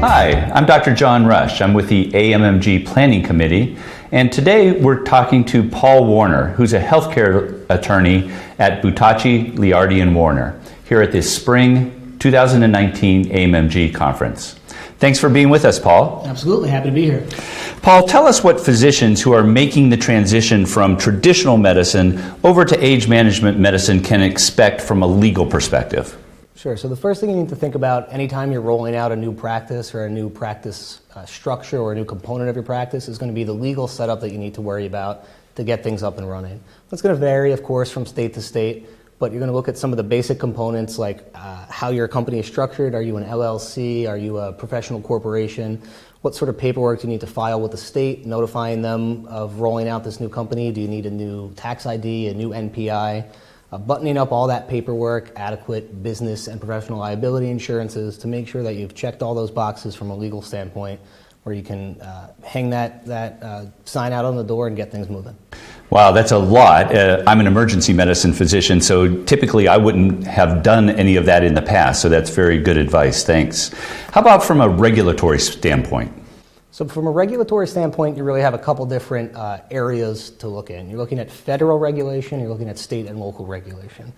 Hi, I'm Dr. John Rush. I'm with the AMMG Planning Committee, and today we're talking to Paul Warner, who's a healthcare attorney at Buttaci, Leardi, and Warner, here at the Spring 2019 AMMG Conference. Thanks for being with us, Paul. Absolutely, happy to be here. Paul, tell us what physicians who are making the transition from traditional medicine over to age management medicine can expect from a legal perspective. Sure. So the first thing you need to think about anytime you're rolling out a new practice or a new practice structure or a new component of your practice is going to be the legal setup that you need to worry about to get things up and running. That's going to vary, of course, from state to state, but you're going to look at some of the basic components like how your company is structured. Are you an LLC? Are you a professional corporation? What sort of paperwork do you need to file with the state, notifying them of rolling out this new company? Do you need a new tax ID, a new NPI? Buttoning up all that paperwork, adequate business and professional liability insurances to make sure that you've checked all those boxes from a legal standpoint where you can hang that sign out on the door and get things moving. Wow, that's a lot. I'm an emergency medicine physician, so typically I wouldn't have done any of that in the past, so that's very good advice. Thanks. How about from a regulatory standpoint? So from a regulatory standpoint, you really have a couple different areas to look in. You're looking at federal regulation, you're looking at state and local regulation.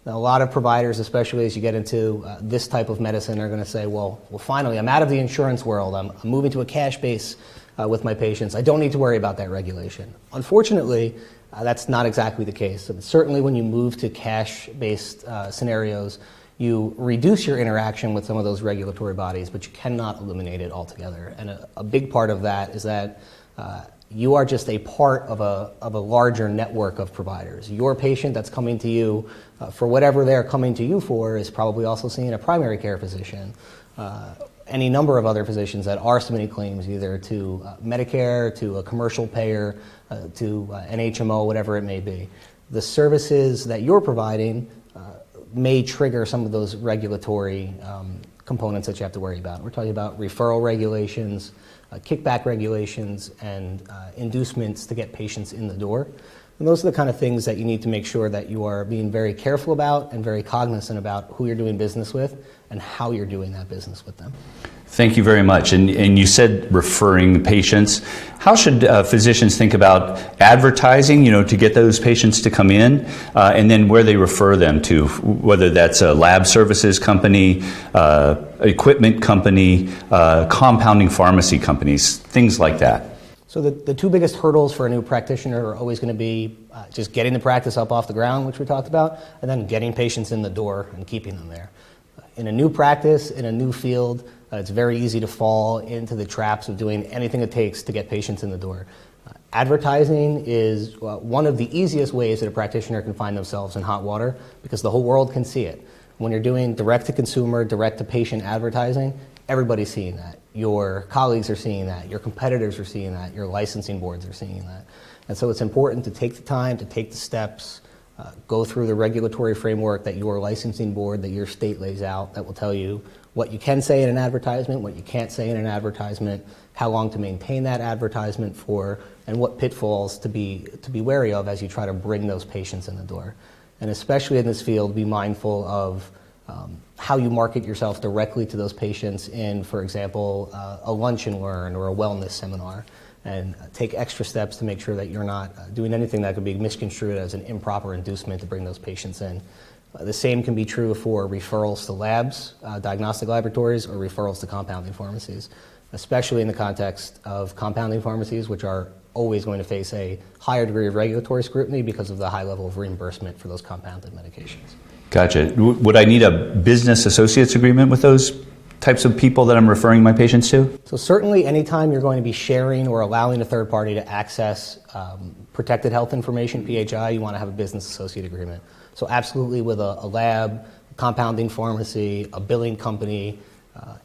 Now, a lot of providers, especially as you get into this type of medicine, are going to say, well, finally, I'm out of the insurance world. I'm moving to a cash base with my patients. I don't need to worry about that regulation. Unfortunately, that's not exactly the case. So certainly when you move to cash-based scenarios, you reduce your interaction with some of those regulatory bodies, but you cannot eliminate it altogether. And a big part of that is that you are just a part of a larger network of providers. Your patient that's coming to you for whatever they're coming to you for is probably also seeing a primary care physician, any number of other physicians that are submitting claims either to Medicare, to a commercial payer, to an HMO, whatever it may be. The services that you're providing may trigger some of those regulatory components that you have to worry about. We're talking about referral regulations, kickback regulations, and inducements to get patients in the door. And those are the kind of things that you need to make sure that you are being very careful about and very cognizant about who you're doing business with and how you're doing that business with them. Thank you very much. And you said referring patients. How should physicians think about advertising, to get those patients to come in, and then where they refer them to, whether that's a lab services company, equipment company, compounding pharmacy companies, things like that? So the two biggest hurdles for a new practitioner are always going to be just getting the practice up off the ground, which we talked about, and then getting patients in the door and keeping them there. In a new practice, in a new field, it's very easy to fall into the traps of doing anything it takes to get patients in the door. Advertising is one of the easiest ways that a practitioner can find themselves in hot water because the whole world can see it. When you're doing direct-to-consumer, direct-to-patient advertising, everybody's seeing that. Your colleagues are seeing that. Your competitors are seeing that. Your licensing boards are seeing that. And so it's important to take the time, to take the steps, go through the regulatory framework that your licensing board, that your state lays out, that will tell you what you can say in an advertisement, what you can't say in an advertisement, how long to maintain that advertisement for, and what pitfalls to be wary of as you try to bring those patients in the door. And especially in this field, be mindful of how you market yourself directly to those patients in, for example, a lunch and learn or a wellness seminar, and take extra steps to make sure that you're not doing anything that could be misconstrued as an improper inducement to bring those patients in. The same can be true for referrals to labs, diagnostic laboratories, or referrals to compounding pharmacies, especially in the context of compounding pharmacies, which are always going to face a higher degree of regulatory scrutiny because of the high level of reimbursement for those compounded medications. Gotcha. Would I need a business associates agreement with those types of people that I'm referring my patients to? So certainly anytime you're going to be sharing or allowing a third party to access protected health information, PHI, you want to have a business associate agreement. So absolutely with a lab, compounding pharmacy, a billing company,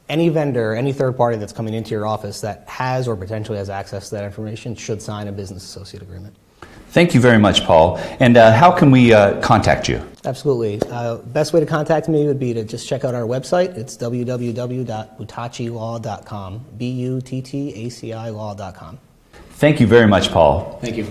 any vendor, any third party that's coming into your office that has or potentially has access to that information should sign a business associate agreement. Thank you very much, Paul. And how can we contact you? Absolutely. Best way to contact me would be to just check out our website. It's www.buttacilaw.com, buttaci law.com. Thank you very much, Paul. Thank you.